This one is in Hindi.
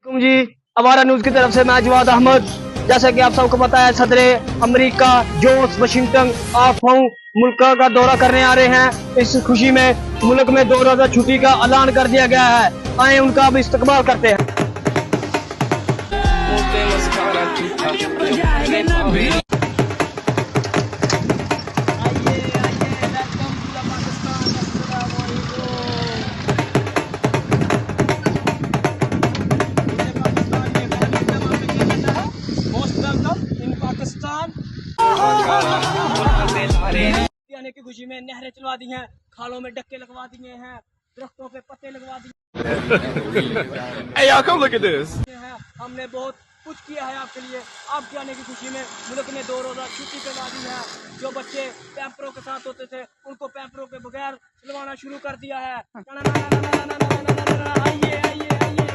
जी हमारा न्यूज की तरफ से मैं जवाद अहमद। जैसा कि आप सबको पता है, सदर अमेरिका जॉर्ज वाशिंगटन ऑफ मुल्क का दौरा करने आ रहे हैं। इस खुशी में मुल्क में 2 रोजा छुट्टी का ऐलान कर दिया गया है। आए उनका अब इस्तकबाल करते हैं। आने की खुशी में नहरें चलवा दी हैं, खालों में डक्के लगवा दिए हैं, दरख्तों पे पत्ते लगवा दिए Hey, y'all, come look at this. हैं। हमने बहुत कुछ किया है आपके लिए। आपके आने की खुशी में मुल्क ने 2 रोजा छुट्टी करवा दी है। जो बच्चे पैम्परों के साथ होते थे उनको पैम्परों के बगैर चलवाना शुरू कर दिया है। आइए आइए आइए।